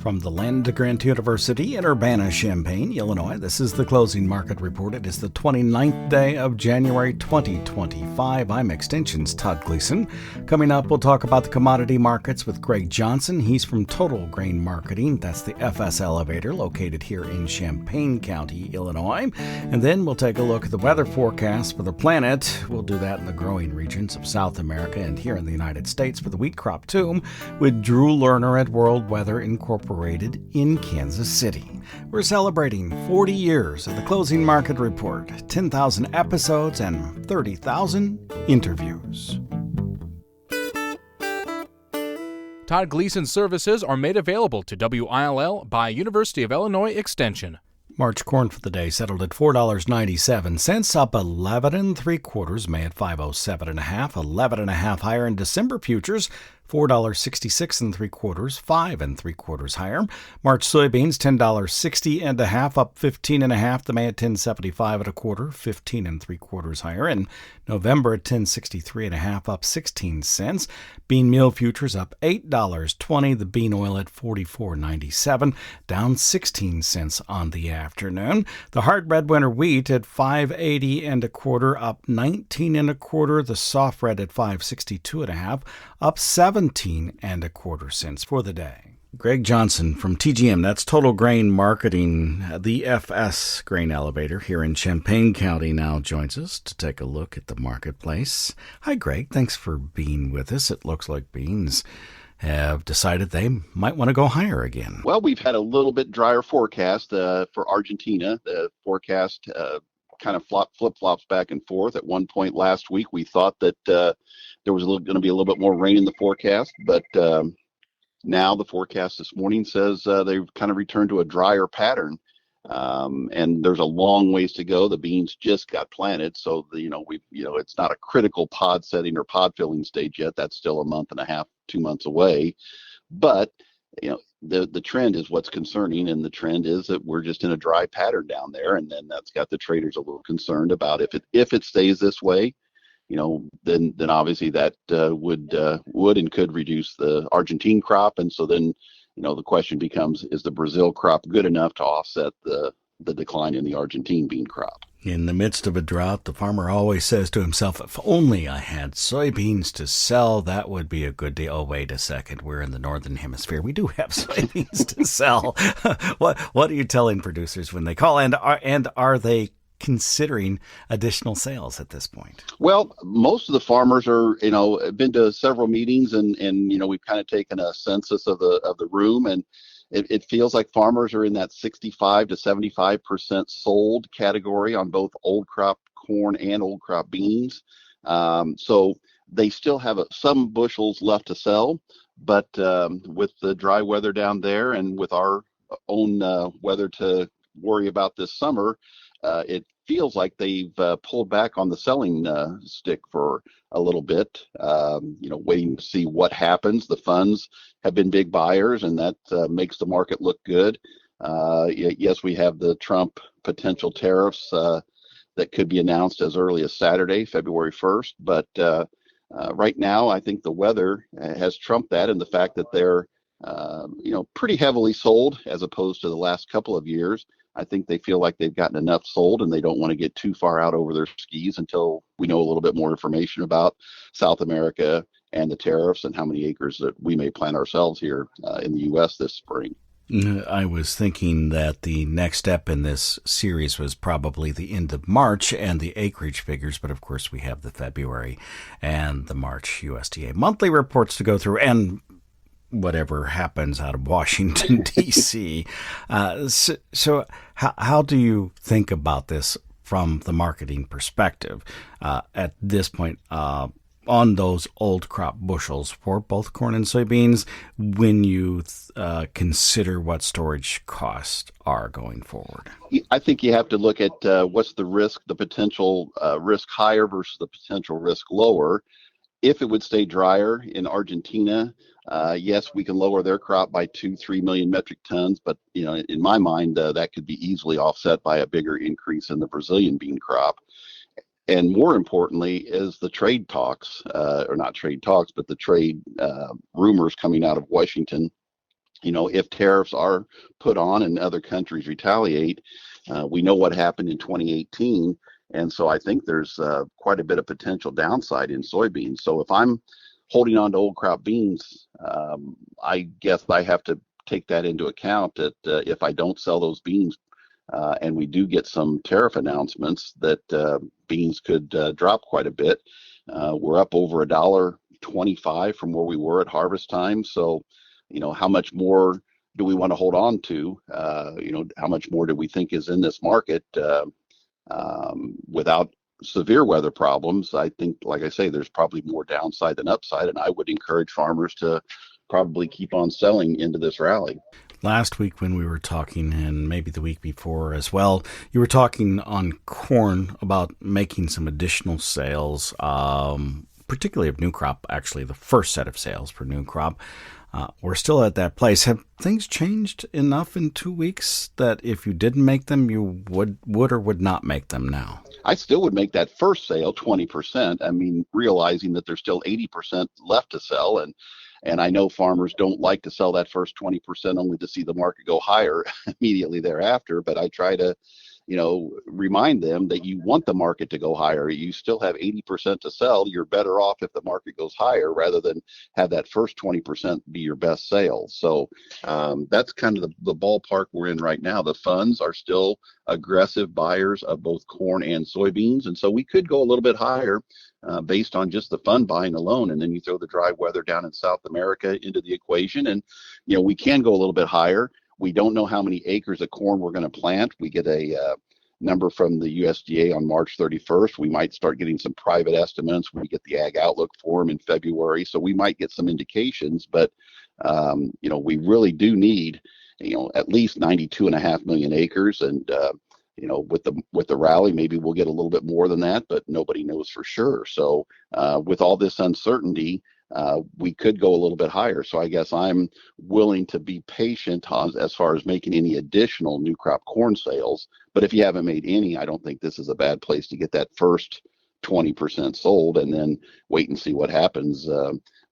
From the land-grant University in Urbana-Champaign, Illinois, this is the Closing Market Report. It is the 29th day of January 2025. I'm Extension's Todd Gleason. Coming up, we'll talk about the commodity markets with Greg Johnson. He's from Total Grain Marketing. That's the FS Elevator located here in Champaign County, Illinois. And then we'll take a look at the weather forecast for the planet. We'll do that in the growing regions of South America and here in the United States for the wheat crop, too, with Drew Lerner at World Weather Incorporated in Kansas City. We're celebrating 40 years of the Closing Market Report, 10,000 episodes and 30,000 interviews. Todd Gleason services are made available to WILL by University of Illinois Extension. March corn for the day settled at $4.97, up 11 3/4. May at 507 1/2, 11 1/2 higher. In December futures, $4.66 3/4, 5 3/4 higher. March soybeans $10.60 1/2, up 15 1/2. The May at 10.75 1/4, 15 3/4 higher. And November at 10.63 1/2, up 16 cents. Bean meal futures up $8.20. The bean oil at 44.97, down 16 cents on the afternoon. The hard red winter wheat at 5.80 1/4, up 19 1/4. The soft red at 5.62 1/2, up 17 1/4 cents for the day. Greg Johnson from TGM, that's Total Grain Marketing, the FS Grain Elevator here in Champaign County, now joins us to take a look at the marketplace. Hi, Greg. Thanks for being with us. It looks like beans have decided they might want to go higher again. Well, we've had a little bit drier forecast for Argentina. The forecast kind of flip-flops back and forth. At one point last week, we thought that there was going to be a little bit more rain in the forecast, but now the forecast this morning says they've kind of returned to a drier pattern, and there's a long ways to go. The beans just got planted, so it's not a critical pod setting or pod filling stage yet. That's still a month and a half, 2 months away. But the trend is what's concerning, and the trend is that we're just in a dry pattern down there, and then that's got the traders a little concerned about if it stays this way. Then obviously that would and could reduce the Argentine crop, and so then the question becomes: is the Brazil crop good enough to offset the decline in the Argentine bean crop? In the midst of a drought, the farmer always says to himself, if only I had soybeans to sell, that would be a good deal. Oh, wait a second. We're in the Northern Hemisphere. We do have soybeans to sell. What are you telling producers when they call? And are they considering additional sales at this point? Well, most of the farmers are, been to several meetings and we've kind of taken a census of the room, and it feels like farmers are in that 65 to 75% sold category on both old crop corn and old crop beans. So they still have some bushels left to sell, but with the dry weather down there and with our own weather to worry about this summer, it feels like they've pulled back on the selling stick for a little bit, waiting to see what happens. The funds have been big buyers, and that makes the market look good. Yes, we have the Trump potential tariffs that could be announced as early as Saturday, February 1st. But right now, I think the weather has trumped that, and the fact that they're pretty heavily sold as opposed to the last couple of years. I think they feel like they've gotten enough sold, and they don't want to get too far out over their skis until we know a little bit more information about South America and the tariffs and how many acres that we may plant ourselves here in the U.S. this spring. I was thinking that the next step in this series was probably the end of March and the acreage figures, but of course we have the February and the March USDA monthly reports to go through, and whatever happens out of Washington, D.C. So how do you think about this from the marketing perspective at this point on those old crop bushels for both corn and soybeans when you consider what storage costs are going forward? I think you have to look at what's the risk, the potential risk higher versus the potential risk lower. If it would stay drier in Argentina, yes, we can lower their crop by 2-3 million metric tons, but in my mind, that could be easily offset by a bigger increase in the Brazilian bean crop. And more importantly is the trade talks, or not trade talks, but the trade rumors coming out of Washington if tariffs are put on and other countries retaliate, we know what happened in 2018. And so I think there's quite a bit of potential downside in soybeans. So if I'm holding on to old crop beans, I guess I have to take that into account that if I don't sell those beans and we do get some tariff announcements, that beans could drop quite a bit. We're up over $1.25 from where we were at harvest time. So, how much more do we want to hold on to? How much more do we think is in this market without severe weather problems? I think, like I say, there's probably more downside than upside, and I would encourage farmers to probably keep on selling into this rally. Last week when we were talking, and maybe the week before as well, you were talking on corn about making some additional sales, particularly of new crop, actually the first set of sales for new crop. We're still at that place. Have things changed enough in 2 weeks that if you didn't make them, you would or would not make them now? I still would make that first sale 20%. I mean, realizing that there's still 80% left to sell. And I know farmers don't like to sell that first 20% only to see the market go higher immediately thereafter. But I try to, remind them that you want the market to go higher. You still have 80% to sell. You're better off if the market goes higher rather than have that first 20% be your best sale. So that's kind of the ballpark we're in right now. The funds are still aggressive buyers of both corn and soybeans. And so we could go a little bit higher based on just the fund buying alone. And then you throw the dry weather down in South America into the equation. And, we can go a little bit higher. We don't know how many acres of corn we're going to plant. We get a number from the USDA on March 31st. We might start getting some private estimates when we get the Ag Outlook Forum in February. So we might get some indications, but, we really do need, at least 92.5 million acres. And, with the rally, maybe we'll get a little bit more than that, but nobody knows for sure. So with all this uncertainty, we could go a little bit higher. So I guess I'm willing to be patient as far as making any additional new crop corn sales. But if you haven't made any, I don't think this is a bad place to get that first 20% sold and then wait and see what happens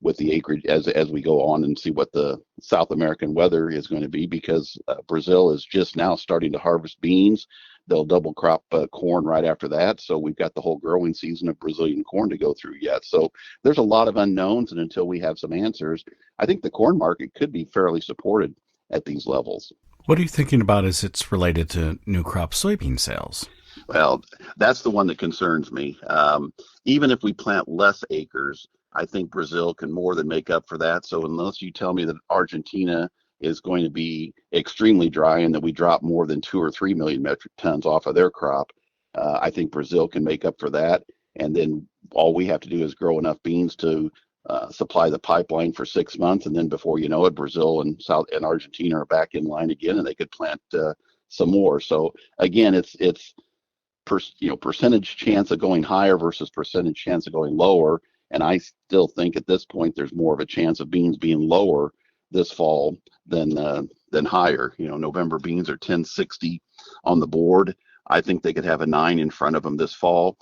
with the acreage as we go on and see what the South American weather is going to be, because Brazil is just now starting to harvest beans. They'll double crop corn right after that. So we've got the whole growing season of Brazilian corn to go through yet. So there's a lot of unknowns. And until we have some answers, I think the corn market could be fairly supported at these levels. What are you thinking about as it's related to new crop soybean sales? Well, that's the one that concerns me. Even if we plant less acres, I think Brazil can more than make up for that. So unless you tell me that Argentina is going to be extremely dry and that we drop more than 2 or 3 million metric tons off of their crop, I think Brazil can make up for that. And then all we have to do is grow enough beans to supply the pipeline for 6 months. And then before you know it, Brazil and Argentina are back in line again, and they could plant some more. So again, it's percentage chance of going higher versus percentage chance of going lower. And I still think at this point, there's more of a chance of beans being lower this fall than higher. November beans are 1060 on the board. I think they could have a 9 in front of them this fall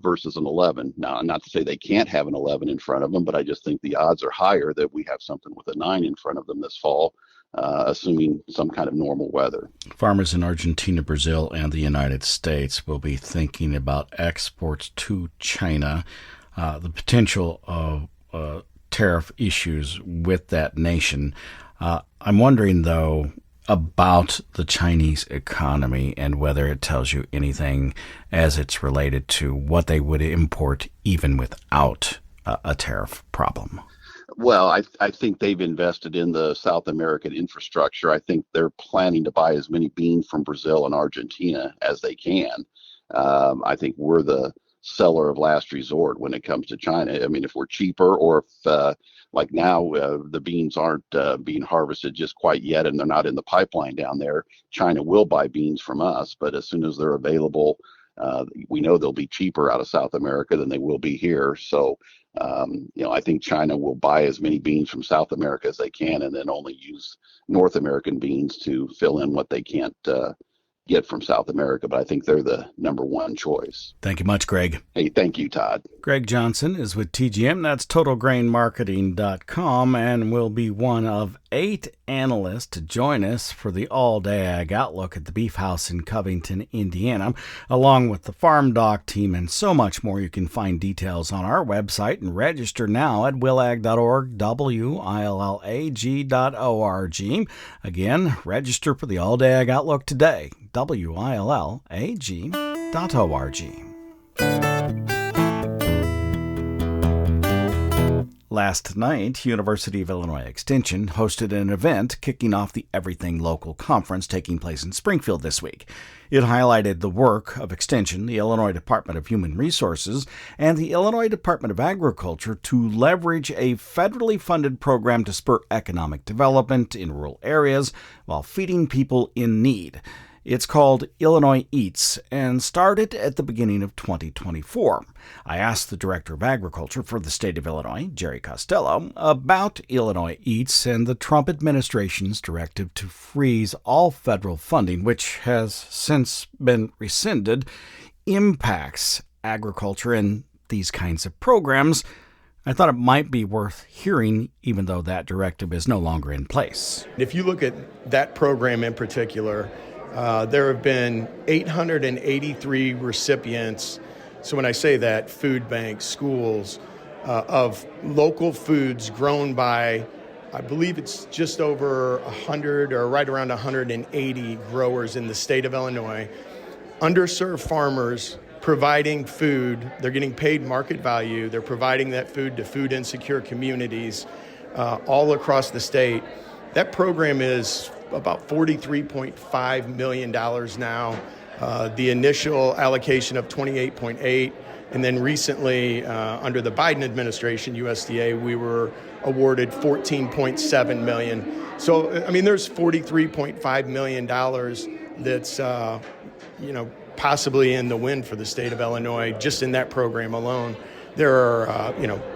versus an 11. Now, not to say they can't have an 11 in front of them, but I just think the odds are higher that we have something with a 9 in front of them this fall, assuming some kind of normal weather. Farmers in Argentina, Brazil, and the United States will be thinking about exports to China, the potential of tariff issues with that nation. I'm wondering, though, about the Chinese economy and whether it tells you anything as it's related to what they would import even without a tariff problem. Well, I think they've invested in the South American infrastructure. I think they're planning to buy as many beans from Brazil and Argentina as they can. I think we're the seller of last resort when it comes to China. I mean, if we're cheaper, or if like now the beans aren't being harvested just quite yet and they're not in the pipeline down there, China will buy beans from us. But as soon as they're available, we know they'll be cheaper out of South America than they will be here. So, I think China will buy as many beans from South America as they can, and then only use North American beans to fill in what they can't get from South America, but I think they're the number one choice. Thank you much, Greg. Hey, thank you, Todd. Greg Johnson is with TGM. That's TotalGrainMarketing.com, and will be one of 8 analysts to join us for the All-Day Ag Outlook at the Beef House in Covington, Indiana, along with the FarmDoc team and so much more. You can find details on our website and register now at willag.org, willag.org. Again, register for the All-Day Ag Outlook today, willag.org. Last night, University of Illinois Extension hosted an event kicking off the Everything Local Conference taking place in Springfield this week. It highlighted the work of Extension, the Illinois Department of Human Resources, and the Illinois Department of Agriculture to leverage a federally funded program to spur economic development in rural areas while feeding people in need. It's called Illinois Eats and started at the beginning of 2024. I asked the Director of Agriculture for the state of Illinois, Jerry Costello, about Illinois Eats and the Trump administration's directive to freeze all federal funding, which has since been rescinded, impacts agriculture and these kinds of programs. I thought it might be worth hearing, even though that directive is no longer in place. If you look at that program in particular, there have been 883 recipients. So when I say that, food banks, schools, of local foods grown by, I believe it's just over 100 or right around 180 growers in the state of Illinois, underserved farmers providing food. They're getting paid market value. They're providing that food to food insecure communities all across the state. That program is about $43.5 million now. The initial allocation of 28.8, and then recently under the Biden administration, USDA, we were awarded $14.7 million. So, I mean, there's $43.5 million that's, possibly in the wind for the state of Illinois, just in that program alone. There are,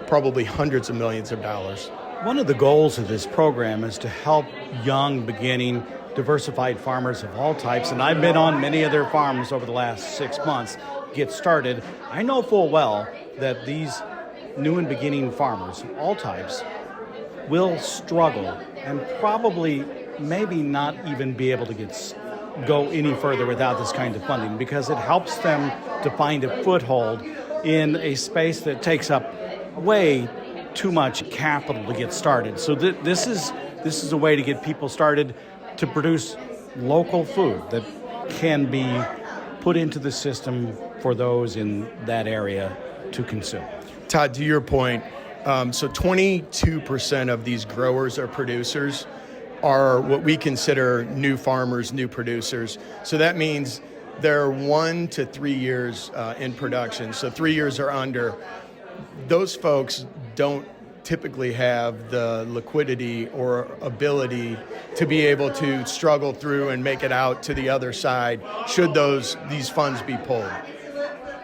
probably hundreds of millions of dollars. One of the goals of this program is to help young, beginning, diversified farmers of all types, and I've been on many of their farms over the last 6 months, get started. I know full well that these new and beginning farmers of all types will struggle and probably maybe not even be able to go any further without this kind of funding, because it helps them to find a foothold in a space that takes up way too much capital to get started. So this is a way to get people started to produce local food that can be put into the system for those in that area to consume. Todd, to your point, so 22% of these growers or producers are what we consider new farmers, new producers. So that means they're 1 to 3 years in production. So 3 years or under. Those folks don't typically have the liquidity or ability to be able to struggle through and make it out to the other side should these funds be pulled.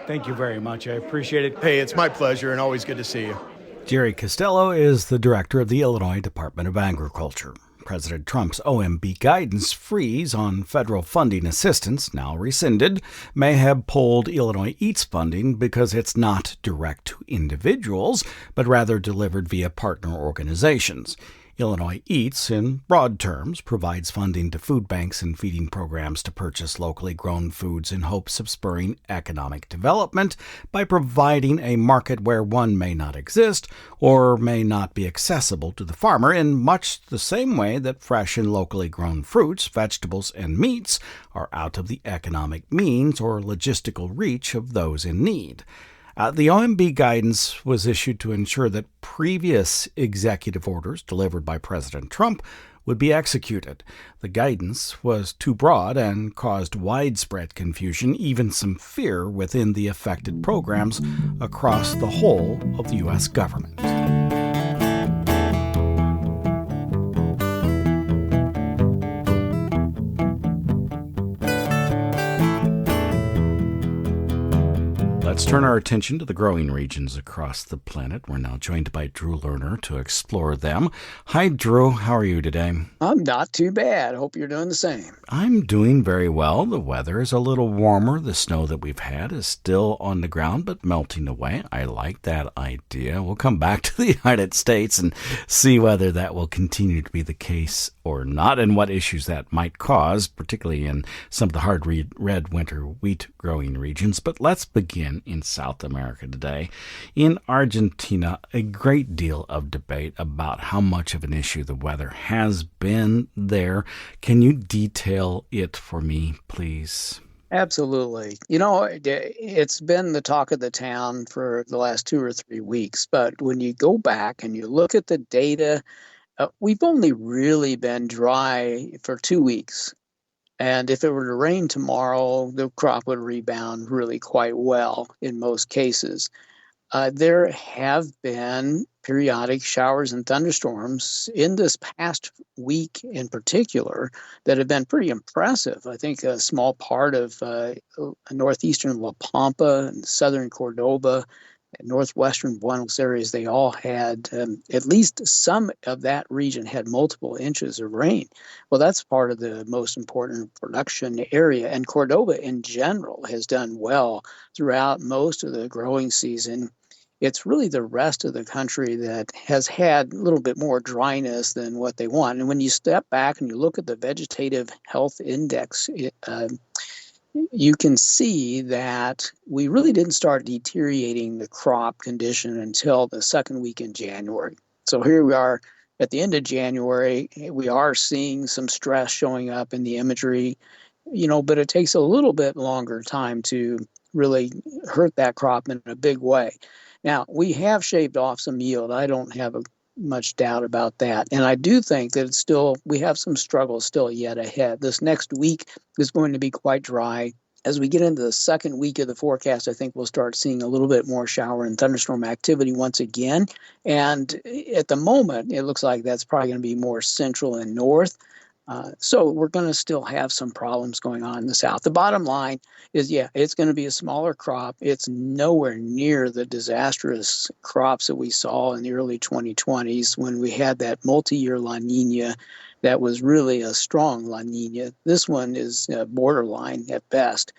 Thank you very much. I appreciate it. Hey, it's my pleasure and always good to see you. Jerry Costello is the director of the Illinois Department of Agriculture. President Trump's OMB guidance freeze on federal funding assistance, now rescinded, may have pulled Illinois Eats funding because it's not direct to individuals, but rather delivered via partner organizations. Illinois Eats, in broad terms, provides funding to food banks and feeding programs to purchase locally grown foods in hopes of spurring economic development by providing a market where one may not exist or may not be accessible to the farmer, in much the same way that fresh and locally grown fruits, vegetables, and meats are out of the economic means or logistical reach of those in need. The OMB guidance was issued to ensure that previous executive orders delivered by President Trump would be executed. The guidance was too broad and caused widespread confusion, even some fear within the affected programs across the whole of the U.S. government. Let's turn our attention to the growing regions across the planet. We're now joined by Drew Lerner to explore them. Hi, Drew. How are you today? I'm not too bad. Hope you're doing the same. I'm doing very well. The weather is a little warmer. The snow that we've had is still on the ground, but melting away. I like that idea. We'll come back to the United States and see whether that will continue to be the case or not, and what issues that might cause, particularly in some of the hard red winter wheat growing regions. But let's begin in South America today. In Argentina, a great deal of debate about how much of an issue the weather has been there. Can you detail it for me, please? Absolutely. It's been the talk of the town for the last 2 or 3 weeks. But when you go back and you look at the data, we've only really been dry for 2 weeks. And if it were to rain tomorrow, the crop would rebound really quite well in most cases. There have been periodic showers and thunderstorms in this past week in particular that have been pretty impressive. I think a small part of northeastern La Pampa and southern Cordoba and northwestern Buenos Aires, they all had, at least some of that region had multiple inches of rain. Well, that's part of the most important production area. And Cordoba in general has done well throughout most of the growing season. It's really the rest of the country that has had a little bit more dryness than what they want. And when you step back and you look at the vegetative health index, you can see that we really didn't start deteriorating the crop condition until the second week in January. So here we are at the end of January. We are seeing some stress showing up in the imagery, but it takes a little bit longer time to really hurt that crop in a big way. Now, we have shaved off some yield. I don't have much doubt about that. And I do think that we have some struggles still yet ahead. This next week is going to be quite dry. As we get into the second week of the forecast, I think we'll start seeing a little bit more shower and thunderstorm activity once again. And at the moment, it looks like that's probably going to be more central and north. So we're going to still have some problems going on in the south. The bottom line is, it's going to be a smaller crop. It's nowhere near the disastrous crops that we saw in the early 2020s when we had that multi-year La Nina that was really a strong La Nina. This one is borderline at best.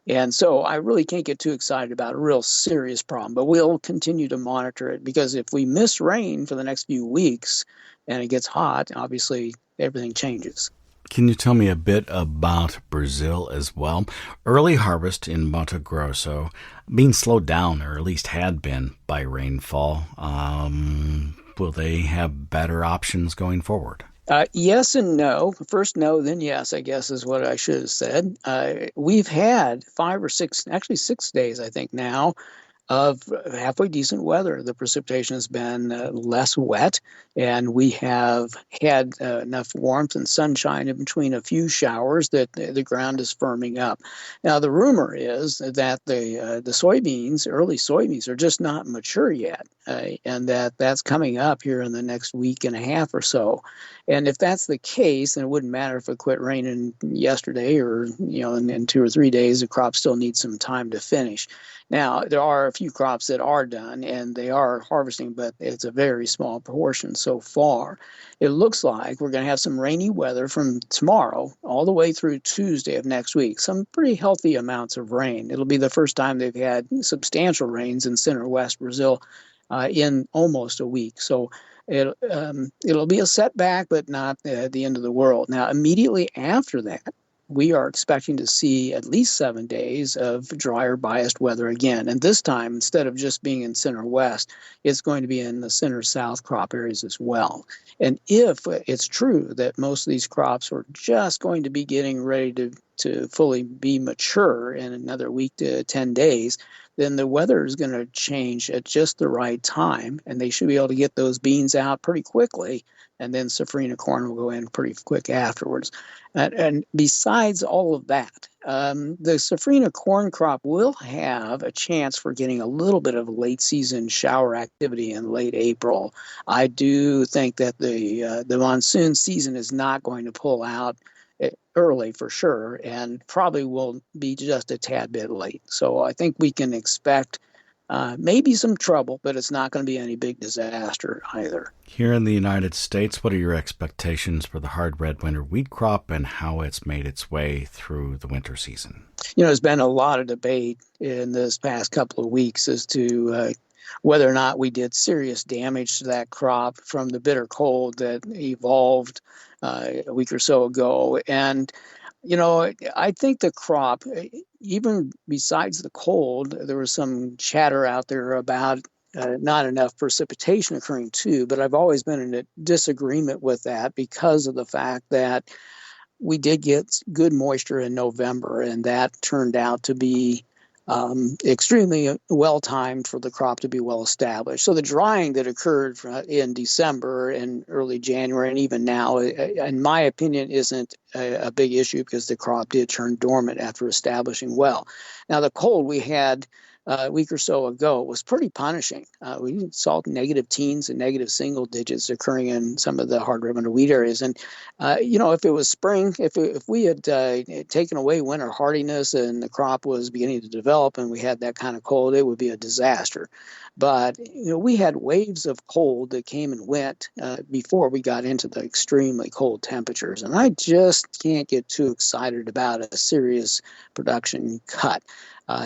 And so I really can't get too excited about a real serious problem, but we'll continue to monitor it, because if we miss rain for the next few weeks and it gets hot, obviously everything changes. Can you tell me a bit about Brazil as well? Early harvest in Mato Grosso being slowed down, or at least had been, by rainfall. Will they have better options going forward? Yes and no. First no, then yes, I guess is what I should have said. We've had 5 or 6, actually 6 days, I think now, of halfway decent weather. The precipitation has been less wet, and we have had enough warmth and sunshine in between a few showers that the ground is firming up. Now, the rumor is that the early soybeans, are just not mature yet, and that's coming up here in the next week and a half or so. And if that's the case, then it wouldn't matter if it quit raining yesterday or, in 2 or 3 days, the crop still needs some time to finish. Now, there are a few crops that are done and they are harvesting, but it's a very small proportion so far. It looks like we're going to have some rainy weather from tomorrow all the way through Tuesday of next week. Some pretty healthy amounts of rain. It'll be the first time they've had substantial rains in center west Brazil in almost a week. So it'll be a setback, but not the end of the world. Now, immediately after that, we are expecting to see at least 7 days of drier biased weather again. And this time, instead of just being in center west, it's going to be in the center south crop areas as well. And if it's true that most of these crops are just going to be getting ready to fully be mature in another week to 10 days, then the weather is going to change at just the right time, and they should be able to get those beans out pretty quickly, and then safrinha corn will go in pretty quick afterwards. And besides all of that, the safrinha corn crop will have a chance for getting a little bit of late season shower activity in late April. I do think that the monsoon season is not going to pull out early for sure, and probably will be just a tad bit late. So I think we can expect maybe some trouble, but it's not going to be any big disaster either. Here in the United States, what are your expectations for the hard red winter wheat crop and how it's made its way through the winter season? There's been a lot of debate in this past couple of weeks as to whether or not we did serious damage to that crop from the bitter cold that evolved a week or so ago. And I think the crop, even besides the cold, there was some chatter out there about not enough precipitation occurring too, but I've always been in a disagreement with that because of the fact that we did get good moisture in November, and that turned out to be extremely well timed for the crop to be well established. So the drying that occurred in December and early January and even now, in my opinion, isn't a big issue because the crop did turn dormant after establishing well. Now the cold we had a week or so ago was pretty punishing. We saw negative teens and negative single digits occurring in some of the hard red winter wheat areas. And, if it was spring, if we had taken away winter hardiness and the crop was beginning to develop and we had that kind of cold, it would be a disaster. But, we had waves of cold that came and went before we got into the extremely cold temperatures. And I just can't get too excited about a serious production cut.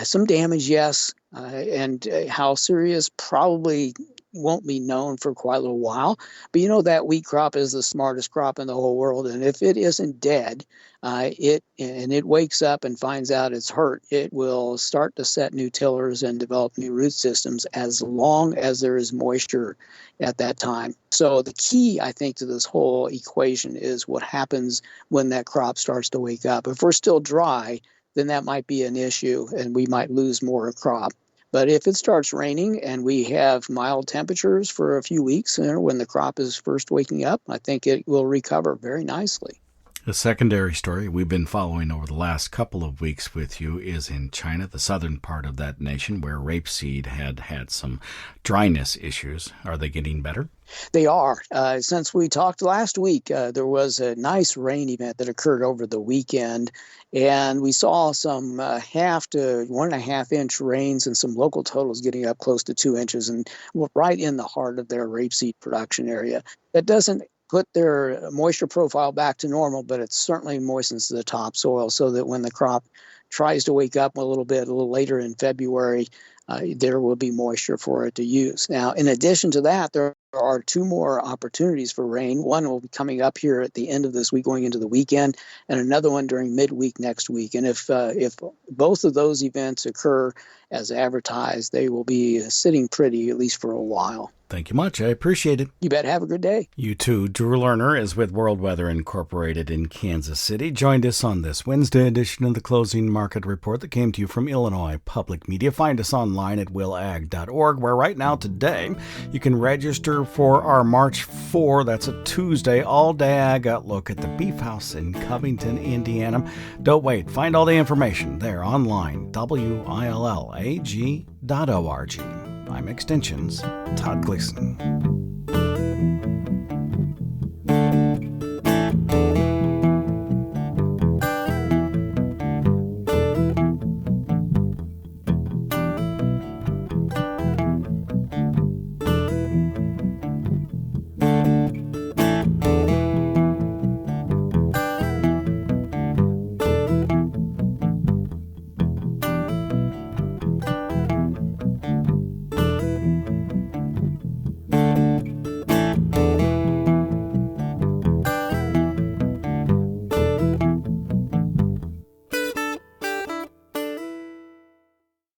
Some damage, yes, and how serious probably won't be known for quite a little while. But that wheat crop is the smartest crop in the whole world, and if it isn't dead, it wakes up and finds out it's hurt, it will start to set new tillers and develop new root systems as long as there is moisture at that time. So the key, I think, to this whole equation is what happens when that crop starts to wake up. If we're still dry, then that might be an issue and we might lose more crop. But if it starts raining and we have mild temperatures for a few weeks when the crop is first waking up, I think it will recover very nicely. A secondary story we've been following over the last couple of weeks with you is in China, the southern part of that nation, where rapeseed had some dryness issues. Are they getting better? They are. Since we talked last week, there was a nice rain event that occurred over the weekend, and we saw some 1.5 to 1.5 inch rains and some local totals getting up close to 2 inches, and right in the heart of their rapeseed production area. That doesn't put their moisture profile back to normal, but it certainly moistens the topsoil so that when the crop tries to wake up a little later in February, there will be moisture for it to use. Now, in addition to that, there are 2 more opportunities for rain. One will be coming up here at the end of this week, going into the weekend, and another one during midweek next week. And if both of those events occur as advertised, they will be sitting pretty, at least for a while. Thank you much. I appreciate it. You bet. Have a good day. You too. Drew Lerner is with World Weather Incorporated in Kansas City. Joined us on this Wednesday edition of the Closing Market Report that came to you from Illinois Public Media. Find us online at willag.org, where right now today you can register for our March 4, that's a Tuesday, all-day ag outlook at the Beef House in Covington, Indiana. Don't wait. Find all the information there online, willag.org. I'm Extension's Todd Gleason.